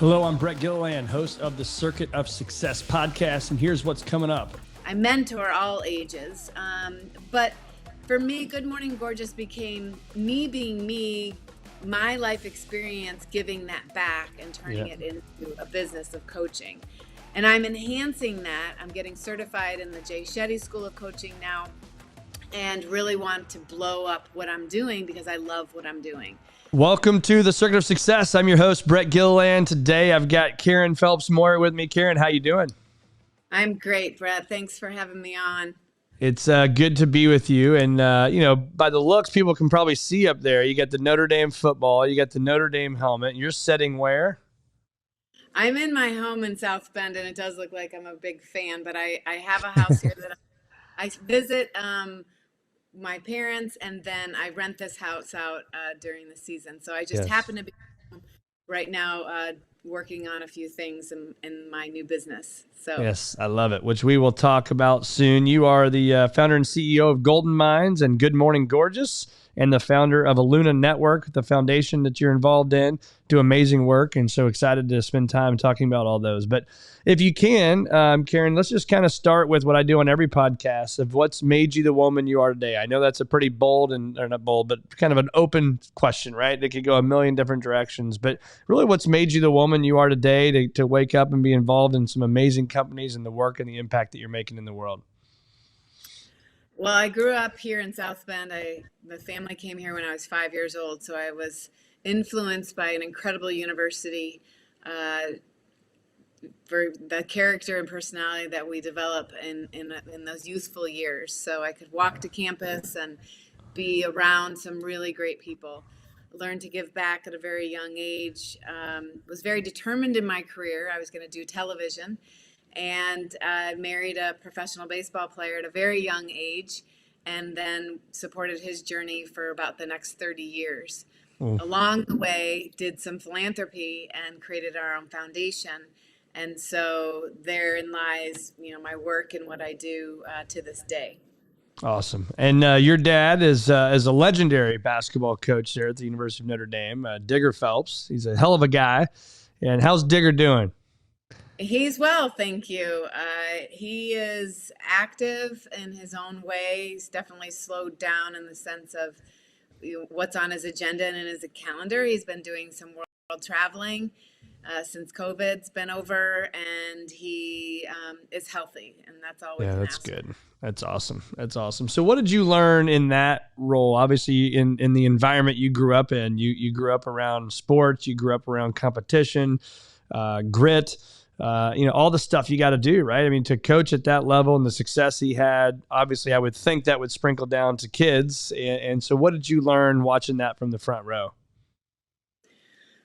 Hello, I'm Brett Gilliland, host of the Circuit of Success podcast, and here's what's coming up. I mentor all ages, but for me, Good Morning Gorgeous became me being me, my life experience, giving that back and turning it into a business of coaching. And I'm enhancing that. I'm getting certified in the Jay Shetty School of Coaching now, and really want to blow up what I'm doing because I love what I'm doing. Welcome to the Circuit of Success. I'm your host, Brett Gilliland. Today, I've got Karen Phelps Moyer with me. Karen, how you doing? I'm great, Brett. Thanks for having me on. It's good to be with you. And, by the looks, people can probably see up there. You got the Notre Dame football. You got the Notre Dame helmet. You're sitting where? I'm in my home in South Bend, and it does look like I'm a big fan, but I have a house here that I visit my parents, and then I rent this house out during the season. So I just happen to be right now working on a few things in my new business. So yes, I love it, which we will talk about soon. You are the founder and CEO of Golden Minds and Good Morning Gorgeous, and the founder of Eluna Network, the foundation that you're involved in. Do amazing work, and so excited to spend time talking about all those. But if you can, Karen, let's just kind of start with what I do on every podcast of what's made you the woman you are today. I know that's a pretty bold, or not bold, but kind of an open question, right? That could go a million different directions. But really, what's made you the woman you are today to wake up and be involved in some amazing companies and the work and the impact that you're making in the world? Well, I grew up here in South Bend. The family came here when I was 5 years old, so I was influenced by an incredible university for the character and personality that we develop in those youthful years. So I could walk to campus and be around some really great people. Learned to give back at a very young age. Was very determined in my career. I was going to do television, and married a professional baseball player at a very young age, and then supported his journey for about the next 30 years. Along the way, did some philanthropy and created our own foundation. And so therein lies, my work and what I do to this day. Awesome. And your dad is a legendary basketball coach there at the University of Notre Dame, Digger Phelps. He's a hell of a guy. And how's Digger doing? He's well, thank you. He is active in his own way. He's definitely slowed down in the sense of what's on his agenda and in his calendar. He's been doing some world traveling since COVID's been over, and he is healthy, and that's all we can that's ask. Good. That's awesome. That's awesome. So what did you learn in that role? Obviously, in the environment you grew up in, you grew up around sports, you grew up around competition, grit, all the stuff you got to do, right? I mean, to coach at that level and the success he had, obviously I would think that would sprinkle down to kids. And so what did you learn watching that from the front row?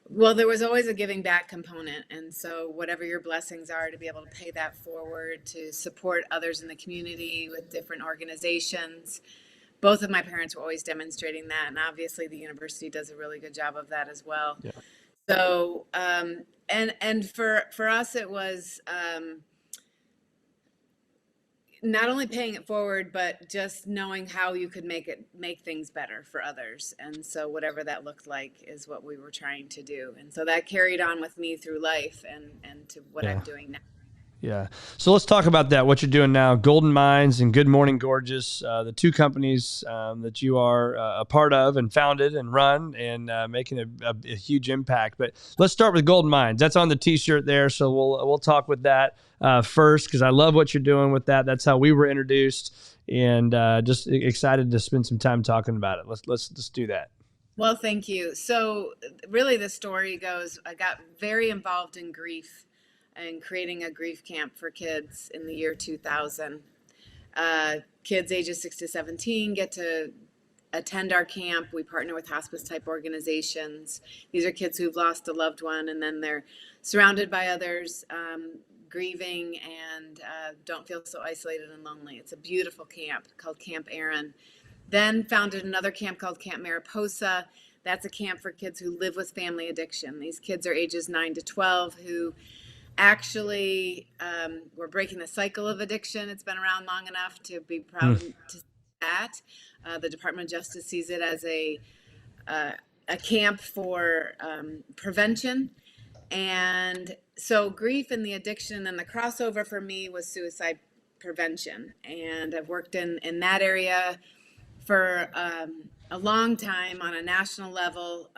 Well, there was always a giving back component. And so whatever your blessings are, to be able to pay that forward, to support others in the community with different organizations. Both of my parents were always demonstrating that. And obviously the university does a really good job of that as well. Yeah. So, and for us, it was not only paying it forward, but just knowing how you could make things better for others. And so whatever that looked like is what we were trying to do. And so that carried on with me through life and to what I'm doing now. Yeah. So let's talk about that, what you're doing now, Golden Minds and Good Morning Gorgeous, the two companies that you are a part of and founded and run and making a huge impact. But let's start with Golden Minds. That's on the T-shirt there. So we'll talk with that first, because I love what you're doing with that. That's how we were introduced, and just excited to spend some time talking about it. Let's do that. Well, thank you. So really the story goes, I got very involved in grief and creating a grief camp for kids in the year 2000. Kids ages 6 to 17 get to attend our camp. We partner with hospice type organizations. These are kids who've lost a loved one, and then they're surrounded by others, grieving, and don't feel so isolated and lonely. It's a beautiful camp called Camp Aaron. Then founded another camp called Camp Mariposa. That's a camp for kids who live with family addiction. These kids are ages 9 to 12 who actually we're breaking the cycle of addiction. It's been around long enough to be proud to see that. The Department of Justice sees it as a camp for prevention. And so grief and the addiction and the crossover for me was suicide prevention. And I've worked in that area for a long time on a national level.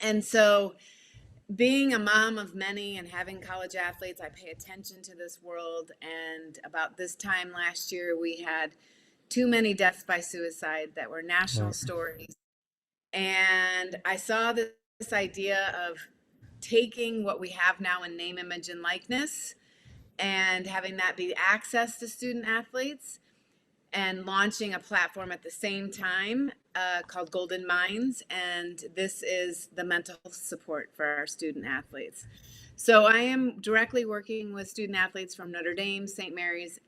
And so being a mom of many and having college athletes, I pay attention to this world. And about this time last year, we had too many deaths by suicide that were national stories. And I saw this idea of taking what we have now in name, image, and likeness and having that be access to student athletes and launching a platform at the same time called Golden Minds. And this is the mental health support for our student athletes. So I am directly working with student athletes from Notre Dame, St. Mary's,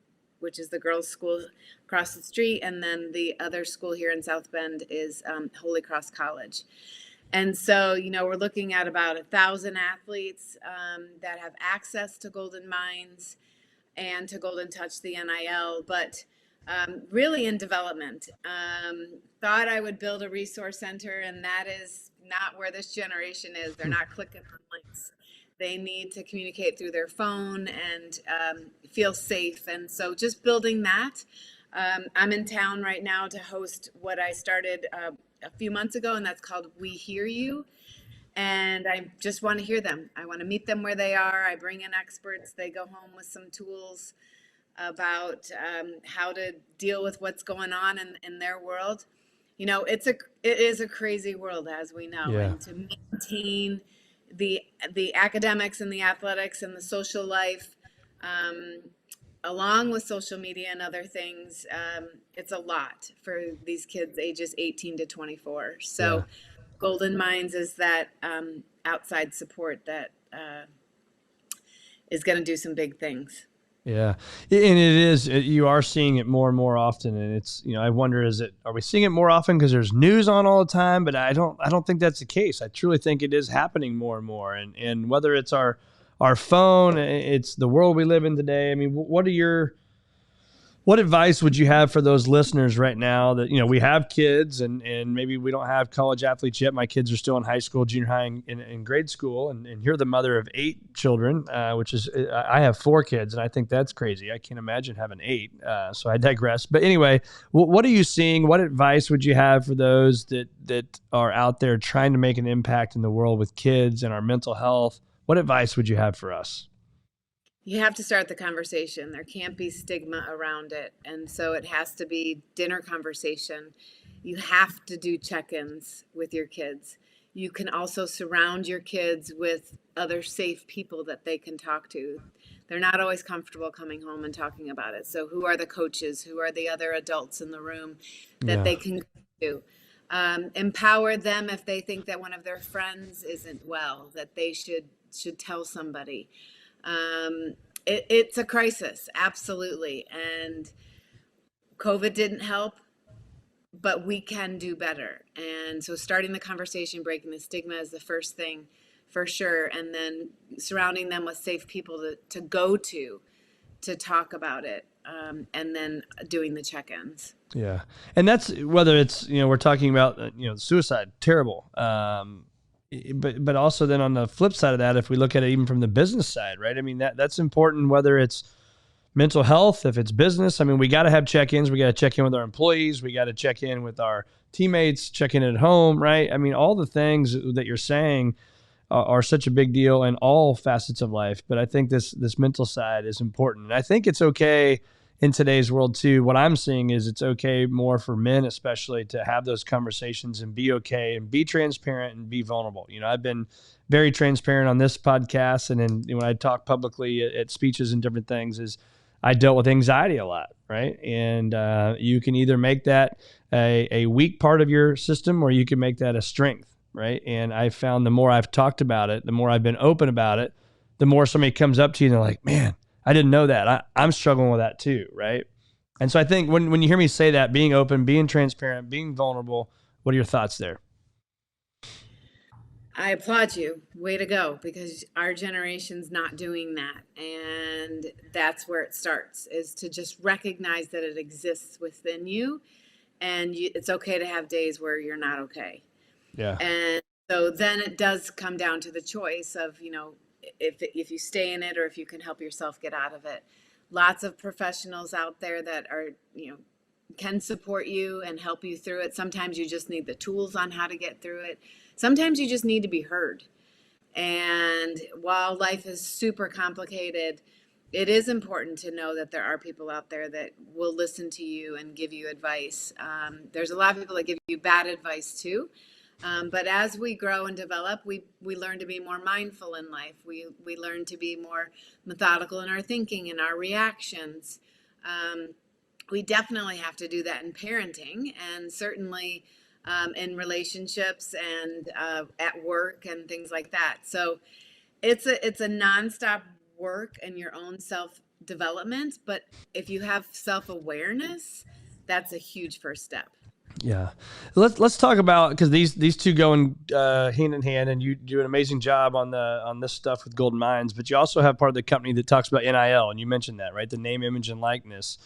which is the girls' school across the street. And then the other school here in South Bend is Holy Cross College. And so, we're looking at about 1,000 athletes that have access to Golden Minds and to Golden Touch, the NIL, but really in development. Thought I would build a resource center, and that is not where this generation is. They're not clicking on links. They need to communicate through their phone and feel safe. And so just building that. I'm in town right now to host what I started a few months ago, and that's called We Hear You. And I just want to hear them. I want to meet them where they are. I bring in experts. They go home with some tools about how to deal with what's going on in their world. It is a crazy world, as we know. Yeah. And to maintain the academics and the athletics and the social life, along with social media and other things, it's a lot for these kids ages 18 to 24. So Golden Minds is that outside support that is going to do some big things. Yeah. And you are seeing it more and more often. And it's, I wonder, are we seeing it more often because there's news on all the time? But I don't think that's the case. I truly think it is happening more and more. And whether it's our phone, it's the world we live in today. I mean, what advice would you have for those listeners right now that, we have kids and maybe we don't have college athletes yet. My kids are still in high school, junior high, and grade school. And you're the mother of 8 children, which is, I have 4 kids, and I think that's crazy. I can't imagine having 8. So I digress. But anyway, what are you seeing? What advice would you have for those that are out there trying to make an impact in the world with kids and our mental health? What advice would you have for us? You have to start the conversation. There can't be stigma around it. And so it has to be dinner conversation. You have to do check-ins with your kids. You can also surround your kids with other safe people that they can talk to. They're not always comfortable coming home and talking about it. So who are the coaches? Who are the other adults in the room that they can go to? Empower them if they think that one of their friends isn't well, that they should tell somebody. It's a crisis, absolutely. And COVID didn't help, but we can do better. And so starting the conversation, breaking the stigma is the first thing for sure. And then surrounding them with safe people to go to talk about it. And then doing the check-ins. Yeah. And that's whether it's, we're talking about, suicide, terrible. But also then on the flip side of that, if we look at it even from the business side, right? I mean, that's important, whether it's mental health, if it's business. I mean, we got to have check-ins. We got to check in with our employees. We got to check in with our teammates, check in at home, right? I mean, all the things that you're saying are such a big deal in all facets of life. But I think this mental side is important. And I think it's okay in today's world too. What I'm seeing is it's okay more for men, especially, to have those conversations and be okay and be transparent and be vulnerable. I've been very transparent on this podcast. And then when I talk publicly at speeches and different things, is I dealt with anxiety a lot. Right. And you can either make that a weak part of your system, or you can make that a strength. Right. And I found the more I've talked about it, the more I've been open about it, the more somebody comes up to you and they're like, man, I didn't know that. I'm struggling with that too, right? And so I think when you hear me say that, being open, being transparent, being vulnerable, what are your thoughts there? I applaud you. Way to go, because our generation's not doing that. And that's where it starts, is to just recognize that it exists within you. And it's okay to have days where you're not okay. Yeah. And So then it does come down to the choice of, if you stay in it or if you can help yourself get out of it. Lots of professionals out there that are, can support you and help you through it. Sometimes you just need the tools on how to get through it. Sometimes you just need to be heard. And while life is super complicated, it is important to know that there are people out there that will listen to you and give you advice. There's a lot of people that give you bad advice too. But as we grow and develop, we learn to be more mindful in life. We learn to be more methodical in our thinking and our reactions. We definitely have to do that in parenting, and certainly in relationships and at work and things like that. So it's a nonstop work in your own self development. But if you have self awareness, that's a huge first step. Yeah, let's talk about, because these two go in hand in hand, and you do an amazing job on this stuff with Golden Minds. But you also have part of the company that talks about NIL, and you mentioned that, right? The name, image, and likeness.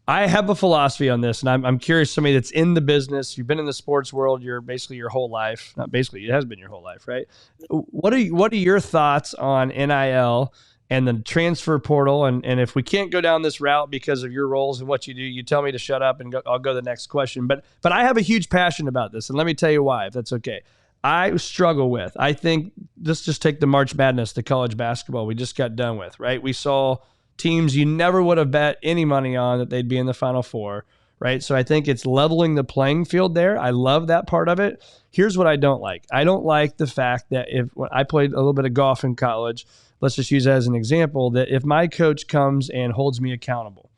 I have a philosophy on this, and I'm curious. Somebody that's in the business, you've been in the sports world, you're basically your whole life. Not basically, it has been your whole life, right? What are your thoughts on NIL and the transfer portal? And if we can't go down this route because of your roles and what you do, you tell me to shut up and I'll go to the next question. But I have a huge passion about this, and let me tell you why, if that's okay. I struggle with. I think let's just take the March Madness, the college basketball we just got done with, right? We saw teams you never would have bet any money on that they'd be in the Final Four, right? So I think it's leveling the playing field there. I love that part of it. Here's what I don't like. I don't like the fact that when I played a little bit of golf in college, let's just use that as an example, that if my coach comes and holds me accountable,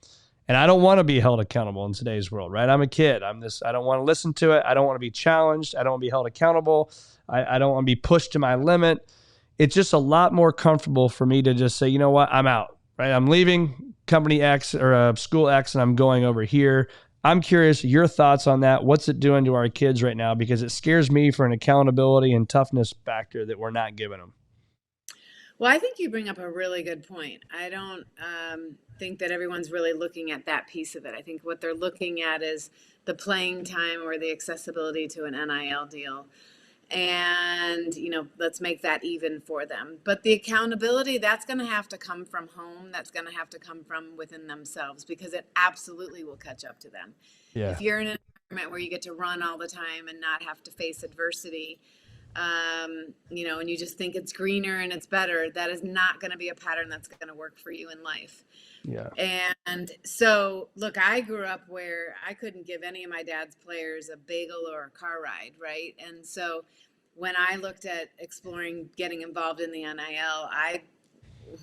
and I don't want to be held accountable in today's world, right? I'm a kid. I don't want to listen to it. I don't want to be challenged. I don't want to be held accountable. I don't want to be pushed to my limit. It's just a lot more comfortable for me to just say, you know what, I'm out. Right, I'm leaving company X or school X, and I'm going over here. I'm curious your thoughts on that. What's it doing to our kids right now? Because it scares me for an accountability and toughness factor that we're not giving them. Well, I think you bring up a really good point. I don't think that everyone's really looking at that piece of it. I think what they're looking at is the playing time or the accessibility to an NIL deal. And, let's make that even for them. But the accountability, that's going to have to come from home. That's going to have to come from within themselves, because it absolutely will catch up to them. Yeah. If you're in an environment where you get to run all the time and not have to face adversity, and you just think it's greener and it's better, that is not going to be a pattern that's going to work for you in life. Yeah. And so, look, I grew up where I couldn't give any of my dad's players a bagel or a car ride, right? And so when I looked at exploring getting involved in the NIL, I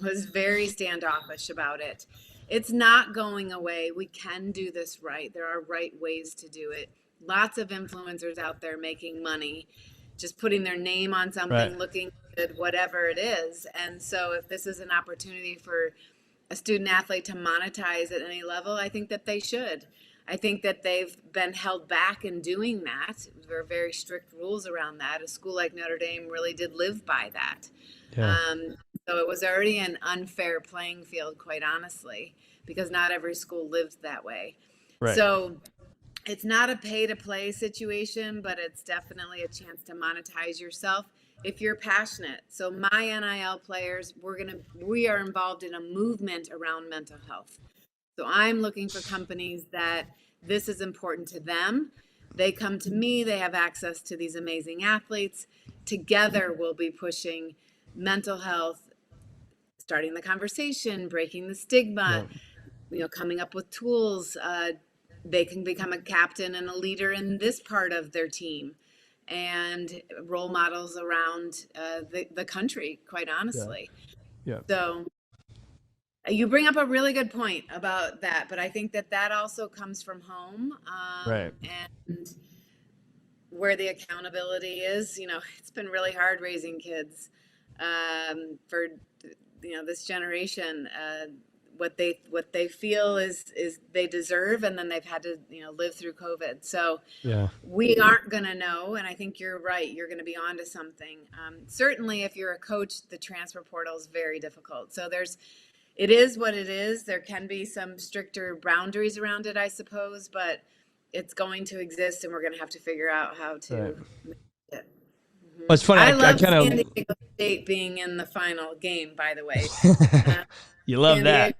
was very standoffish about it. It's not going away. We can do this right. There are right ways to do it. Lots of influencers out there making money, just putting their name on something, right, looking good, whatever it is. And so if this is an opportunity for a student athlete to monetize at any level, I think that they should. I think that they've been held back in doing that. There are very strict rules around that. A school like Notre Dame really did live by that. Yeah. So it was already an unfair playing field, quite honestly, because not every school lived that way. Right. So it's not a pay to play situation, but it's definitely a chance to monetize yourself if you're passionate. So my NIL players, we are involved in a movement around mental health. So I'm looking for companies that this is important to them. They come to me, they have access to these amazing athletes. Together we'll be pushing mental health, starting the conversation, breaking the stigma, coming up with tools. They can become a captain and a leader in this part of their team, and role models around the country, quite honestly. Yeah. So you bring up a really good point about that, but I think that also comes from home, right? And where the accountability is, it's been really hard raising kids for this generation. What they feel is they deserve, and then they've had to live through COVID. So yeah, we aren't gonna know, and I think you're right. You're gonna be onto something. Certainly, if you're a coach, the transfer portal is very difficult. So it is what it is. There can be some stricter boundaries around it, I suppose, but it's going to exist, and we're gonna have to figure out how to. Right. Manage it. It's funny. I I love kind San of Diego State being in the final game, by the way. Uh, you love San Diego, that.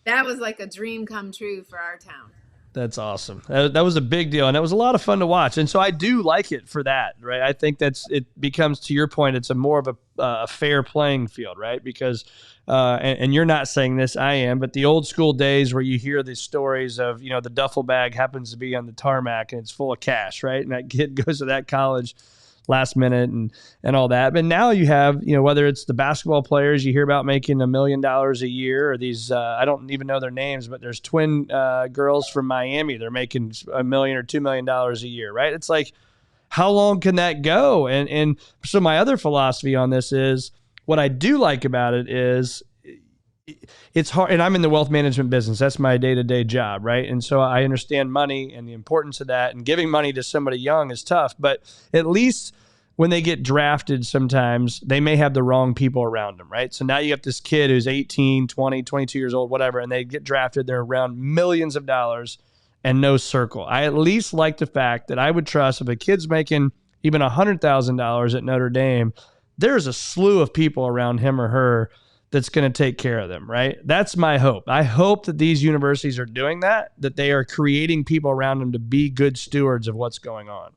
that was like a dream come true for our town. That's awesome. That was a big deal, and it was a lot of fun to watch. And so I do like it for that, right? I think it becomes, to your point, it's a more of a fair playing field, right? Because and you're not saying this, I am, but the old school days where you hear these stories of, the duffel bag happens to be on the tarmac and it's full of cash, right? And that kid goes to that college last minute and all that. But now you have, whether it's the basketball players you hear about making $1 million a year, or these, I don't even know their names, but there's twin girls from Miami. They're making $1 million or $2 million a year, right? It's like, how long can that go? And so my other philosophy on this is, what I do like about it is, it's hard, and I'm in the wealth management business. That's my day-to-day job, right? And so I understand money and the importance of that, and giving money to somebody young is tough, but at least when they get drafted, sometimes they may have the wrong people around them, right? So now you have this kid who's 18, 20, 22 years old, whatever, and they get drafted, they're around millions of dollars and no circle. I at least like the fact that I would trust, if a kid's making even $100,000 at Notre Dame, there's a slew of people around him or her that's going to take care of them, right? That's my hope. I hope that these universities are doing that they are creating people around them to be good stewards of what's going on.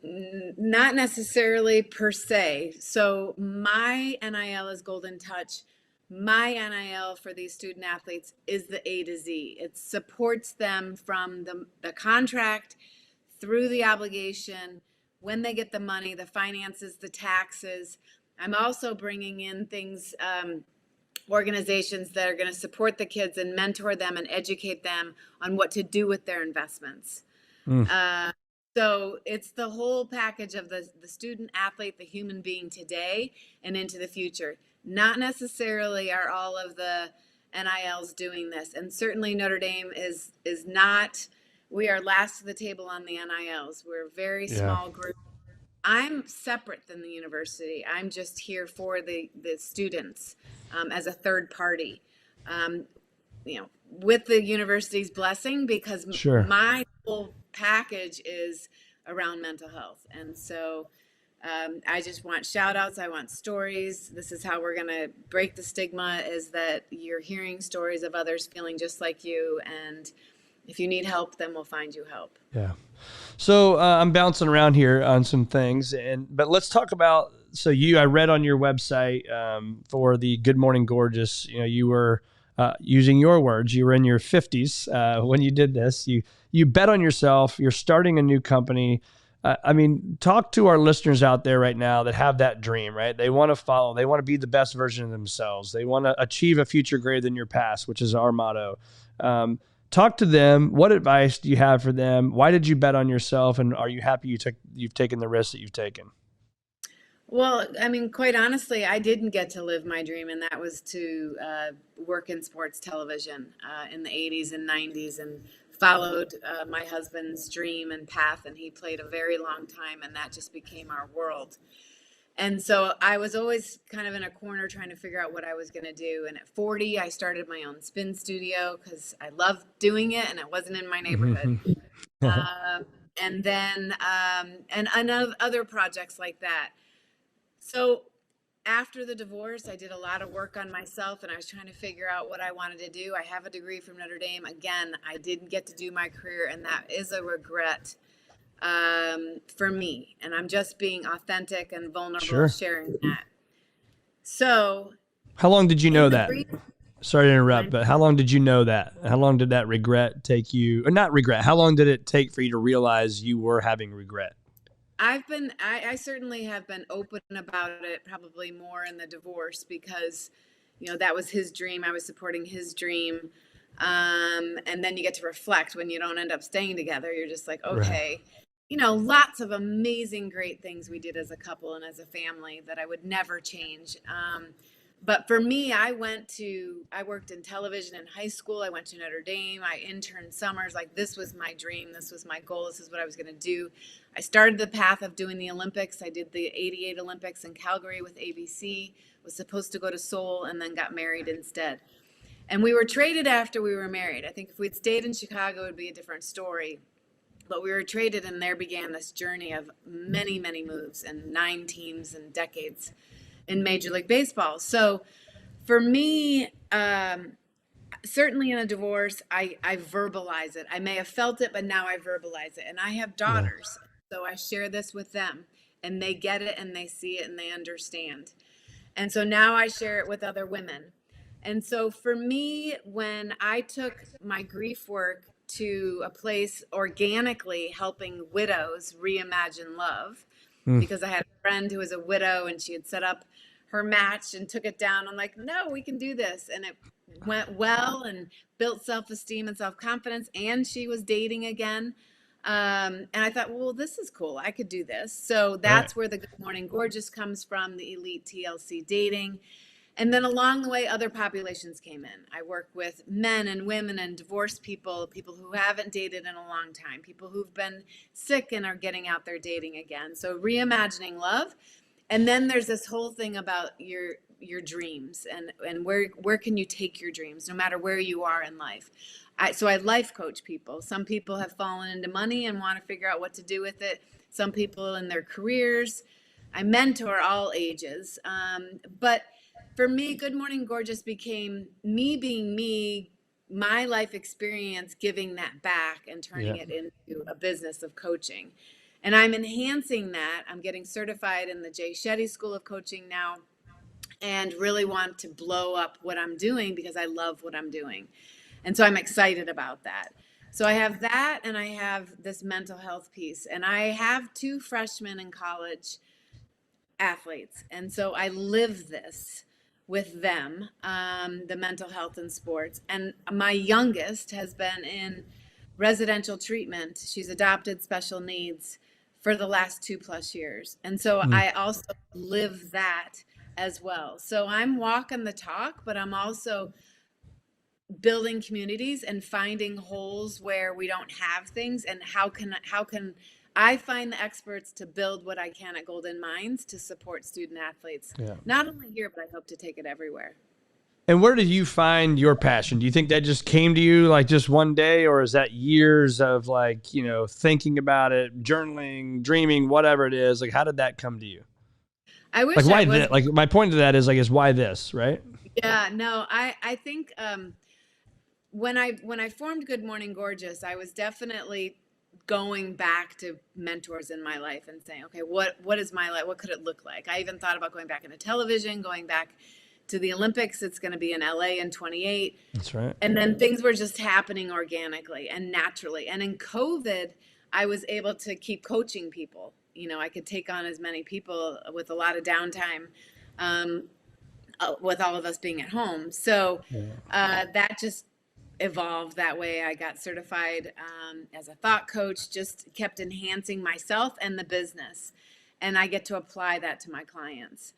Not necessarily per se. So my NIL is Golden Touch. My NIL for these student athletes is the A to Z. It supports them from the contract through the obligation, when they get the money, the finances, the taxes. I'm also bringing in things, organizations that are going to support the kids and mentor them and educate them on what to do with their investments. So it's the whole package of the student athlete, the human being today and into the future. Not necessarily are all of the NILs doing this. And certainly Notre Dame is not, we are last to the table on the NILs. We're a very small group. I'm separate than the university. I'm just here for the students as a third party, with the university's blessing, because my whole package is around mental health. And so I just want shout outs. I want stories. This is how we're going to break the stigma, is that you're hearing stories of others feeling just like you. And if you need help, then we'll find you help. Yeah. So I'm bouncing around here on some things, but let's talk about, I read on your website for the Good Morning Gorgeous, you were using your words, you were in your 50s when you did this. You bet on yourself. You're starting a new company. Talk to our listeners out there right now that have that dream, right? They want to follow. They want to be the best version of themselves. They want to achieve a future greater than your past, which is our motto. Talk to them. What advice do you have for them? Why did you bet on yourself? And are you happy you've taken the risks that you've taken? Well, quite honestly, I didn't get to live my dream, and that was to work in sports television in the 80s and 90s, and followed my husband's dream and path, and he played a very long time, and that just became our world. And so I was always kind of in a corner trying to figure out what I was going to do. And at 40, I started my own spin studio because I loved doing it and it wasn't in my neighborhood. And then, and other projects like that. So after the divorce, I did a lot of work on myself, and I was trying to figure out what I wanted to do. I have a degree from Notre Dame. Again, I didn't get to do my career, and that is a regret for me. And I'm just being authentic and vulnerable, sharing that. So how long did you know that? Sorry to interrupt, but how long did you know that? How long did that regret take you, or not regret, how long did it take for you to realize you were having regret? I certainly have been open about it, probably more in the divorce, because, that was his dream. I was supporting his dream. And then you get to reflect when you don't end up staying together. You're just like, okay, lots of amazing, great things we did as a couple and as a family that I would never change. But for me, I worked in television in high school. I went to Notre Dame. I interned summers. Like, this was my dream. This was my goal. This is what I was going to do. I started the path of doing the Olympics. I did the 88 Olympics in Calgary with ABC, was supposed to go to Seoul, and then got married instead. And we were traded after we were married. I think if we'd stayed in Chicago, it would be a different story. but we were traded, and there began this journey of many, many moves and 9 teams and decades in Major League Baseball. So for me, certainly in a divorce, I verbalize it. I may have felt it, but now I verbalize it. And I have Yeah. daughters, so I share this with them, and they get it and they see it and they understand. And so now I share it with other women. And so for me, when I took my grief work to a place organically helping widows reimagine love, Mm. because I had a friend who was a widow and she had set up her match and took it down. I'm like, no, we can do this. And it went well and built self-esteem and self-confidence. And she was dating again. And I thought, well, this is cool. I could do this. So Right. that's where the Good Morning Gorgeous comes from, the elite TLC dating. And then along the way, other populations came in. I work with men and women and divorced people, people who haven't dated in a long time, people who've been sick and are getting out there dating again. So reimagining love. And then there's this whole thing about your dreams and where can you take your dreams, no matter where you are in life. So I life coach people. Some people have fallen into money and want to figure out what to do with it. Some people in their careers. I mentor all ages. But for me, Good Morning Gorgeous became me being me, my life experience, giving that back and turning Yeah. it into a business of coaching. And I'm enhancing that. I'm getting certified in the Jay Shetty School of Coaching now, and really want to blow up what I'm doing because I love what I'm doing. And so I'm excited about that. So I have that, and I have this mental health piece. And I have 2 freshmen in college athletes. And so I live this with them, the mental health and sports. And my youngest has been in residential treatment. She's adopted special needs for the last 2+ years. And so Mm. I also live that as well. So I'm walking the talk, but I'm also building communities and finding holes where we don't have things, and how can I find the experts to build what I can at Golden Minds to support student athletes, Yeah. not only here, but I hope to take it everywhere. And where did you find your passion? Do you think that just came to you like just one day, or is that years of like, thinking about it, journaling, dreaming, whatever it is? Like, how did that come to you? I wish Like, I why was. this? Like, my point to that is why this, right? Yeah, no, I think when I formed Good Morning Gorgeous, I was definitely going back to mentors in my life and saying, okay, what is my life? What could it look like? I even thought about going back into television, going back to the Olympics. It's going to be in LA in 28. That's right. And then things were just happening organically and naturally. And in COVID, I was able to keep coaching people. I could take on as many people with a lot of downtime, with all of us being at home. So that just evolved that way. I got certified as a thought coach, just kept enhancing myself and the business. And I get to apply that to my clients.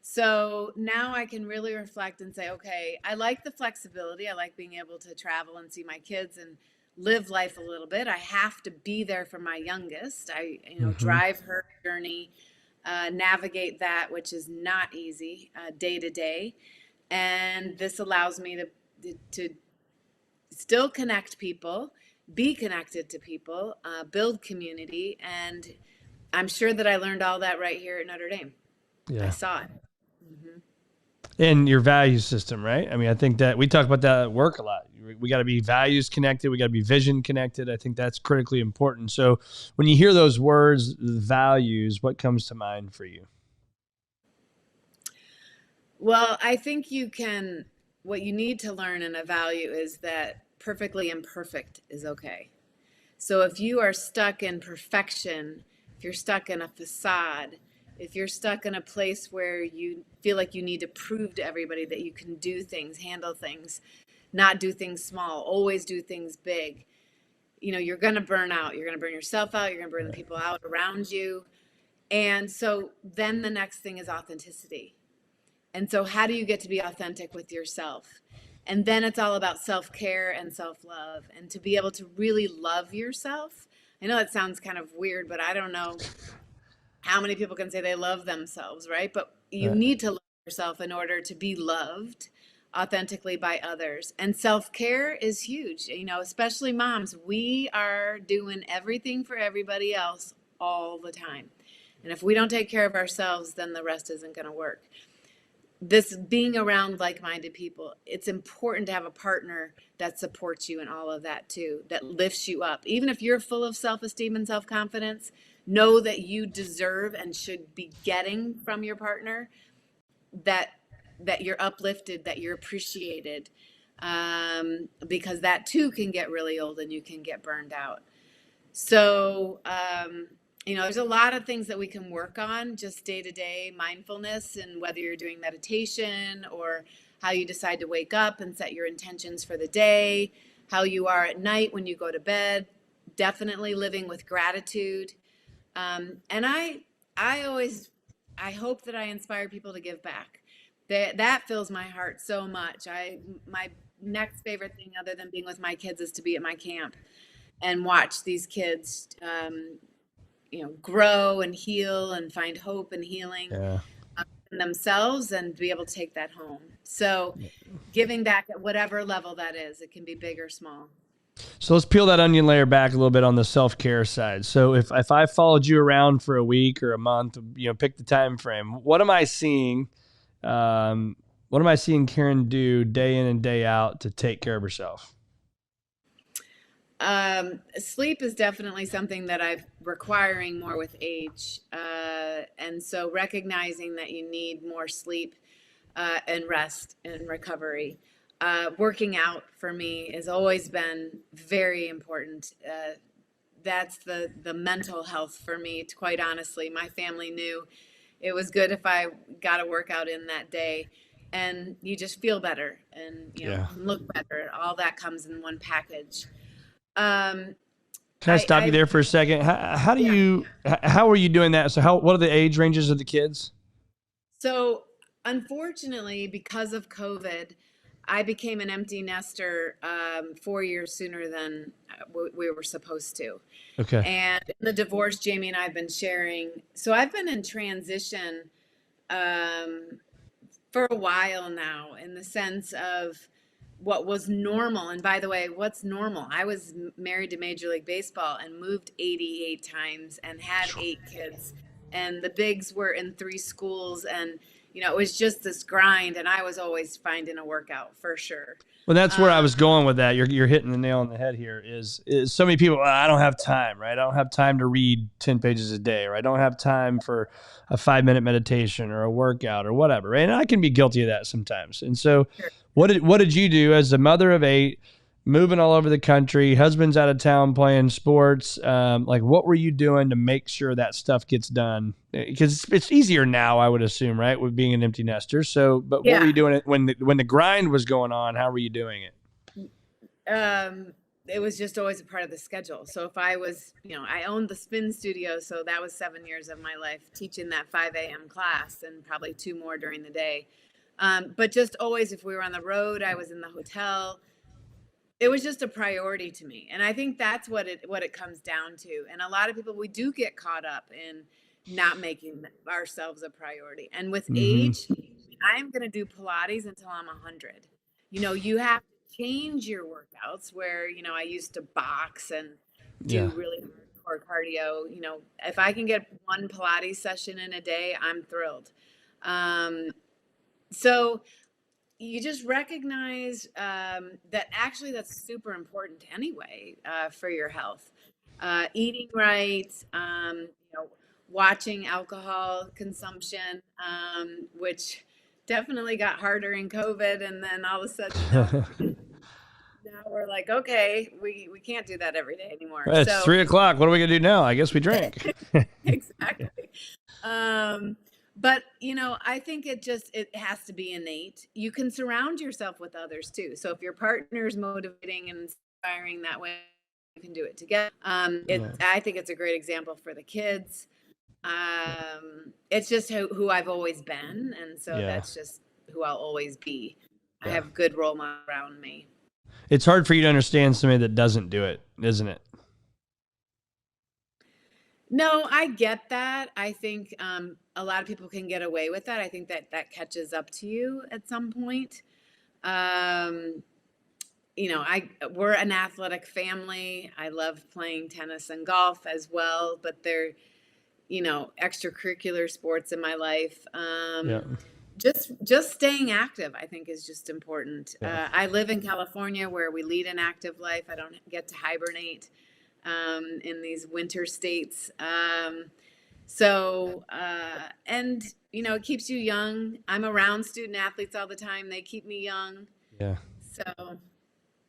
So now I can really reflect and say, okay, I like the flexibility. I like being able to travel and see my kids and live life a little bit. I have to be there for my youngest. I, drive her journey, navigate that, which is not easy day to day. And this allows me to still connect people, be connected to people, build community. And I'm sure that I learned all that right here at Notre Dame. Yeah. I saw it. And your value system, right? I mean, I think that we talk about that at work a lot. We got to be values connected. We got to be vision connected. I think that's critically important. So when you hear those words, values, what comes to mind for you? Well, I think what you need to learn in a value is that perfectly imperfect is okay. So if you are stuck in perfection, if you're stuck in a facade, if you're stuck in a place where you feel like you need to prove to everybody that you can do things, handle things, not do things small, always do things big, you're going to burn out. You're going to burn yourself out. You're going to burn the people out around you. And so then the next thing is authenticity. And so how do you get to be authentic with yourself? And then it's all about self-care and self-love, and to be able to really love yourself. I know that sounds kind of weird, but I don't know how many people can say they love themselves, right? But you need to love yourself in order to be loved authentically by others. And self-care is huge, especially moms. We are doing everything for everybody else all the time. And if we don't take care of ourselves, then the rest isn't going to work. This being around like-minded people, it's important to have a partner that supports you in all of that too, that lifts you up. Even if you're full of self-esteem and self-confidence, know that you deserve and should be getting from your partner that you're uplifted, that you're appreciated, because that too can get really old and you can get burned out. So, there's a lot of things that we can work on just day to day mindfulness, and whether you're doing meditation or how you decide to wake up and set your intentions for the day, how you are at night when you go to bed, definitely living with gratitude. And I hope that I inspire people to give back. That fills my heart so much. My next favorite thing other than being with my kids is to be at my camp and watch these kids, grow and heal and find hope and healing in themselves and be able to take that home. So giving back at whatever level that is, it can be big or small. So let's peel that onion layer back a little bit on the self-care side. So if I followed you around for a week or a month, pick the time frame, what am I seeing? What am I seeing Karen do day in and day out to take care of herself? Sleep is definitely something that I'm requiring more with age. And so recognizing that you need more sleep, and rest and recovery. Working out for me has always been very important. That's the mental health for me, quite honestly. My family knew it was good if I got a workout in that day, and you just feel better and, look better. All that comes in one package. Can I stop you there for a second? How Yeah. are you doing that? So what are the age ranges of the kids? So unfortunately, because of COVID, I became an empty nester 4 years sooner than we were supposed to. Okay. And in the divorce, Jamie and I have been sharing. So I've been in transition for a while now, in the sense of what was normal. And by the way, what's normal? I was married to Major League Baseball and moved 88 times and had 8 kids. And the bigs were in 3 schools. And, it was just this grind. And I was always finding a workout for sure. Well, that's where I was going with that. You're hitting the nail on the head here. Is so many people, I don't have time, right? I don't have time to read 10 pages a day, or I don't have time for a 5-minute meditation or a workout or whatever, right? And I can be guilty of that sometimes. And so Sure. what did you do as a mother of 8, moving all over the country, husband's out of town playing sports? What were you doing to make sure that stuff gets done? Because it's easier now, I would assume, right, with being an empty nester. So, but what were you doing when the grind was going on? How were you doing it? It was just always a part of the schedule. So if I was, I owned the spin studio, so that was 7 years of my life teaching that 5 a.m. class, and probably 2 more during the day. But just always, if we were on the road, I was in the hotel. It was just a priority to me. And I think that's what it comes down to. And a lot of people, we do get caught up in not making ourselves a priority. And with age, I'm going to do Pilates until I'm 100. You have to change your workouts where, I used to box and do really hardcore cardio. If I can get 1 Pilates session in a day, I'm thrilled. So you just recognize that actually that's super important anyway, for your health. Eating right, watching alcohol consumption, which definitely got harder in COVID, and then all of a sudden now we're like, okay, we can't do that every day anymore. It's So 3:00. What are we gonna do now? I guess we drink. exactly. But I think it has to be innate. You can surround yourself with others too. So if your partner is motivating and inspiring that way, you can do it together. I think it's a great example for the kids. It's just who I've always been, and so that's just who I'll always be. I have good role models around me. It's hard for you to understand somebody that doesn't do it, isn't it? No, I get that. I think a lot of people can get away with that. I think that catches up to you at some point. Um, we're an athletic family. I love playing tennis and golf as well, but they're, extracurricular sports in my life. Yeah. Just staying active, I think, is just important. Yeah. I live in California where we lead an active life. I don't get to hibernate in these winter states. And it keeps you young. I'm around student athletes all the time. They keep me young. Yeah. So.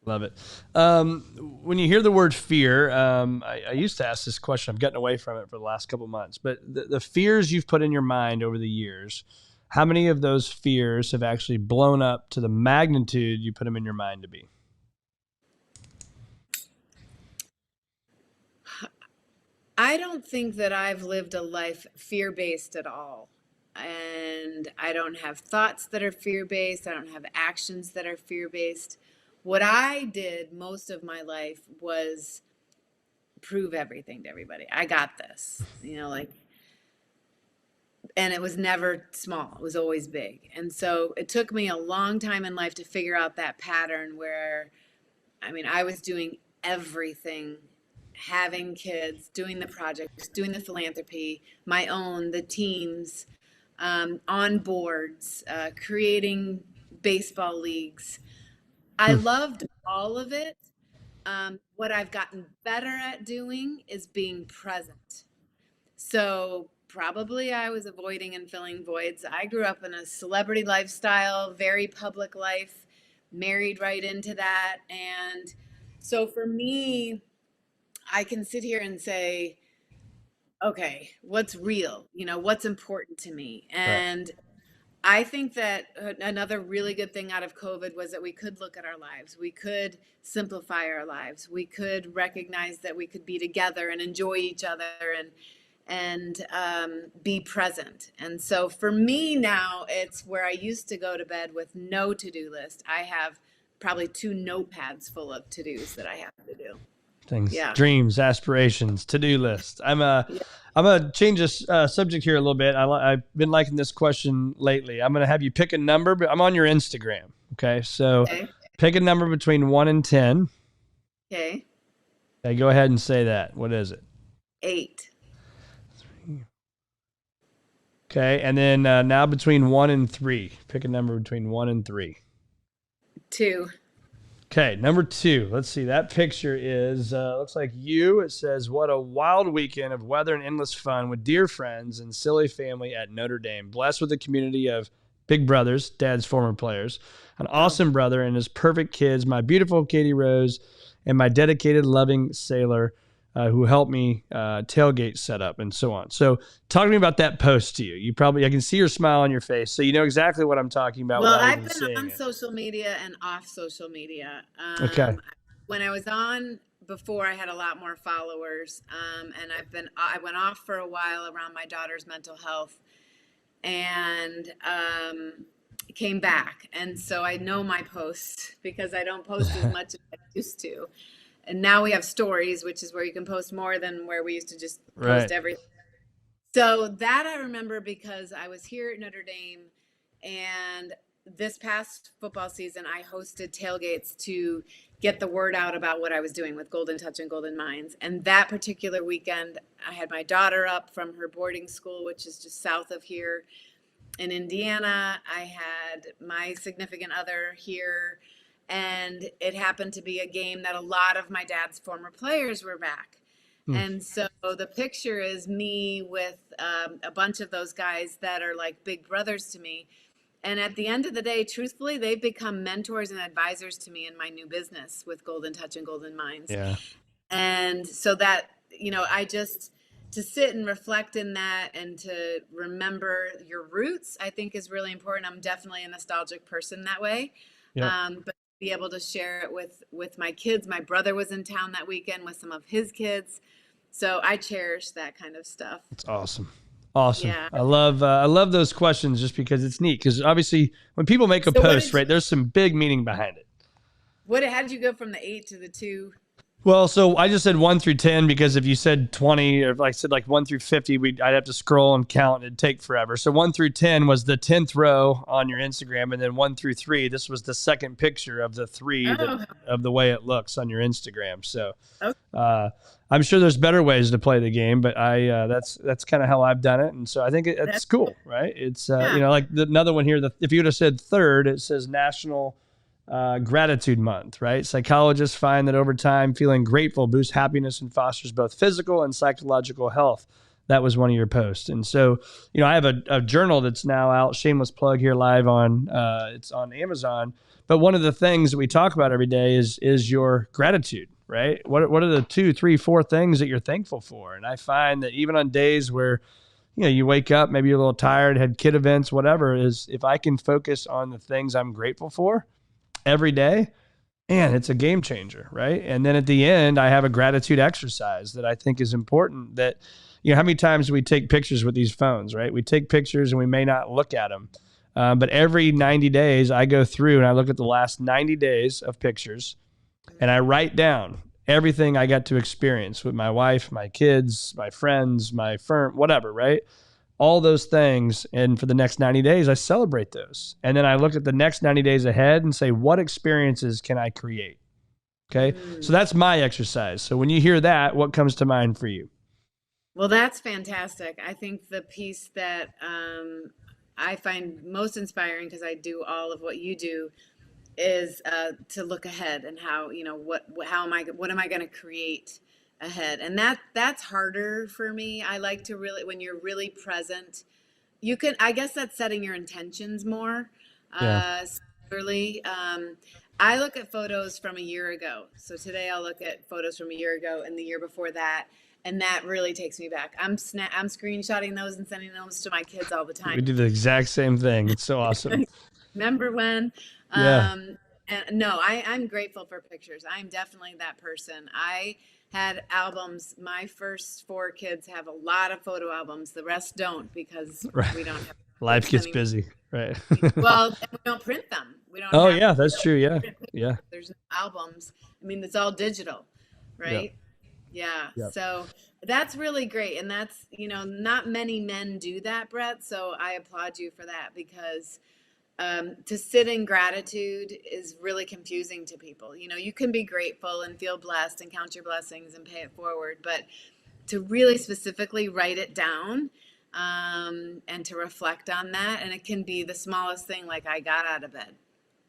Love it. When you hear the word fear, I used to ask this question. I'm getting away from it for the last couple of months, but the fears you've put in your mind over the years, how many of those fears have actually blown up to the magnitude you put them in your mind to be? I don't think that I've lived a life fear-based at all. And I don't have thoughts that are fear-based. I don't have actions that are fear-based. What I did most of my life was prove everything to everybody. I got this, and it was never small. It was always big. And so it took me a long time in life to figure out that pattern where, I was doing everything, having kids, doing the projects, doing the philanthropy, the teams, on boards, creating baseball leagues. I loved all of it. What I've gotten better at doing is being present. So probably I was avoiding and filling voids. I grew up in a celebrity lifestyle, very public life, married right into that. And so for me, I can sit here and say, okay, what's real? What's important to me? And right. I think that another really good thing out of COVID was that we could look at our lives. We could simplify our lives. We could recognize that we could be together and enjoy each other and be present. And so for me now, it's where I used to go to bed with no to-do list. I have probably 2 notepads full of to-dos that I have to do. Things, dreams, aspirations, to-do list. I'm gonna change this subject here a little bit. I've been liking this question lately. I'm gonna have you pick a number, but I'm on your Instagram. Okay, so pick a number between 1 and 10. Okay. Okay, go ahead and say that. What is it? 8. Okay, and then now between 1 and 3. Pick a number between 1 and 3. 2. Okay, number 2. Let's see. That picture is, looks like you. It says, what a wild weekend of weather and endless fun with dear friends and silly family at Notre Dame. Blessed with a community of big brothers, Dad's former players, an awesome brother and his perfect kids, my beautiful Katie Rose, and my dedicated, loving sailor who helped me tailgate set up and so on. So talk to me about that post to you. I can see your smile on your face. So you know exactly what I'm talking about. Well, I've been on social media and off social media. Okay. When I was on before, I had a lot more followers. And I went off for a while around my daughter's mental health and came back. And so I know my posts because I don't post as much as I used to. And now we have stories, which is where you can post more than where we used to just post everything. So that I remember because I was here at Notre Dame, and this past football season, I hosted tailgates to get the word out about what I was doing with Golden Touch and Golden Minds. And that particular weekend, I had my daughter up from her boarding school, which is just south of here in Indiana. I had my significant other here. And it happened to be a game that a lot of my dad's former players were back. And so the picture is me with a bunch of those guys that are like big brothers to me. And at the end of the day, truthfully, they've become mentors and advisors to me in my new business with Golden Touch and Golden Minds. Yeah. And so that, to sit and reflect in that and to remember your roots, I think is really important. I'm definitely a nostalgic person that way. But be able to share it with my kids. My brother was in town that weekend with some of his kids. So I cherish that kind of stuff. It's awesome. Awesome. Yeah. I love those questions just because it's neat. Because obviously when people make a post, there's some big meaning behind it. How did you go from the 8 to the 2? Well, so I just said 1 through 10 because if you said 20 or if I said like 1 through 50, I'd have to scroll and count and it'd take forever. So 1 through 10 was the 10th row on your Instagram, and then 1 through 3, this was the second picture of the three that Oh, of the way it looks on your Instagram. So okay. I'm sure there's better ways to play the game, but that's kind of how I've done it, and so I think it's That's cool, right? It's yeah. like another one here. If you would have said third, it says National Gratitude Month, right? Psychologists find that over time, feeling grateful boosts happiness and fosters both physical and psychological health. That was one of your posts. And so, I have a journal that's now out, shameless plug here live on, it's on Amazon. But one of the things that we talk about every day is your gratitude, right? What are the 2, 3, 4 things that you're thankful for? And I find that even on days where, you wake up, maybe you're a little tired, had kid events, whatever, is if I can focus on the things I'm grateful for every day, man, it's a game changer, right? And then at the end, I have a gratitude exercise that I think is important. That, how many times do we take pictures with these phones, right? We take pictures and we may not look at them. But every 90 days, I go through and I look at the last 90 days of pictures and I write down everything I got to experience with my wife, my kids, my friends, my firm, whatever, right? All those things. And for the next 90 days, I celebrate those. And then I look at the next 90 days ahead and say, what experiences can I create? Okay. So that's my exercise. So when you hear that, what comes to mind for you? Well, that's fantastic. I think the piece that I find most inspiring, because I do all of what you do, is to look ahead and how, what am I going to create ahead? And that's harder for me. I like to really, when you're really present, I guess that's setting your intentions more. Yeah. Similarly, I look at photos from a year ago. So today I'll look at photos from a year ago and the year before that. And that really takes me back. I'm screenshotting those and sending those to my kids all the We time. do the exact same thing. It's so awesome. Remember when? Yeah. And no, I'm grateful for pictures. I'm definitely that person. I had albums. My first 4 kids have a lot of photo albums. The rest don't, because Right. we don't have Life kids gets anymore. busy. Right. Well, we don't print them. We don't Oh have, yeah, that's true. Yeah. print pictures. Yeah. There's no albums. I mean, it's all digital, Yep. right? Yeah. Yep. So that's really great. And that's, not many men do that, Brett. So I applaud you for that, because to sit in gratitude is really confusing to people. You can be grateful and feel blessed and count your blessings and pay it forward, but to really specifically write it down, and to reflect on that. And it can be the smallest thing, like I got out of bed.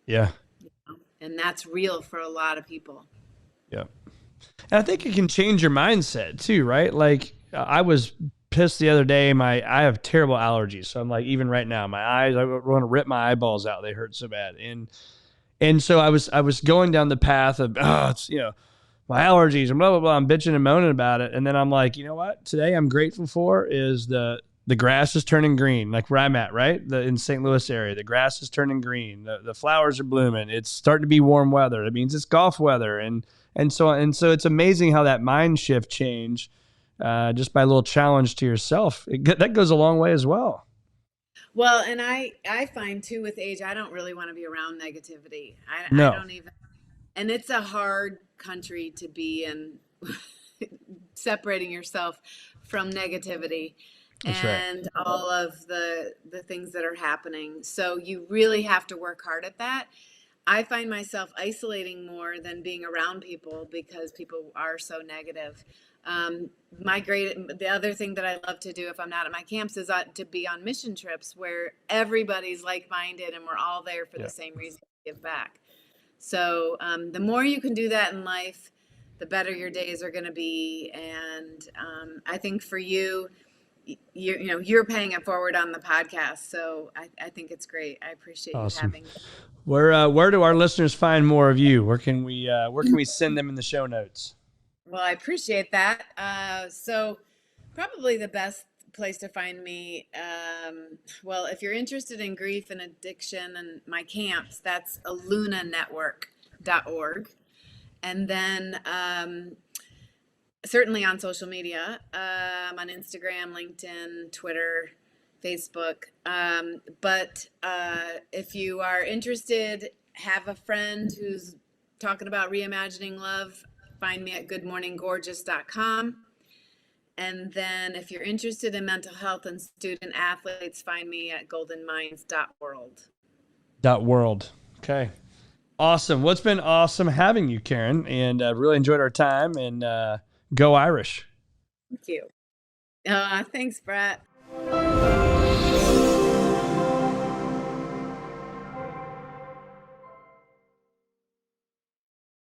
Yeah. And that's real for a lot of people. Yeah. And I think it can change your mindset too, right? Like I was pissed the other day. I have terrible allergies. So I'm like, even right now, my eyes, I want to rip my eyeballs out. They hurt so bad. And so I was going down the path of, it's, my allergies and blah, blah, blah. I'm bitching and moaning about it. And then I'm like, you know what? Today I'm grateful for is the grass is turning green, like where I'm at, right? In St. Louis area, the grass is turning green. The flowers are blooming. It's starting to be warm weather. It means it's golf weather. And so it's amazing how that mind shift change, just by a little challenge to yourself, that goes a long way as well. Well, and I find too, with age, I don't really want to be around negativity. I No, don't even, and it's a hard country to be in, separating yourself from negativity that's right. and all of the things that are happening. So you really have to work hard at that. I find myself isolating more than being around people, because people are so negative. The other thing that I love to do if I'm not at my camps is to be on mission trips where everybody's like-minded and we're all there for Yeah. the same reason to give back. So the more you can do that in life, the better your days are going to be. And I think for you, you're paying it forward on the podcast. So I think it's great. I appreciate you Awesome. having me. Where do our listeners find more of you? Where can we send them in the show notes? Well, I appreciate that. So probably the best place to find me, well, if you're interested in grief and addiction and my camps, that's elunanetwork.org. And then certainly on social media, on Instagram, LinkedIn, Twitter, Facebook. But if you are interested, have a friend who's talking about reimagining love, find me at goodmorninggorgeous.com. And then if you're interested in mental health and student athletes, find me at goldenminds.world. .world. Okay. Awesome. Well, it's been awesome having you, Karen, and really enjoyed our time, and go Irish. Thank you. Thanks, Brett.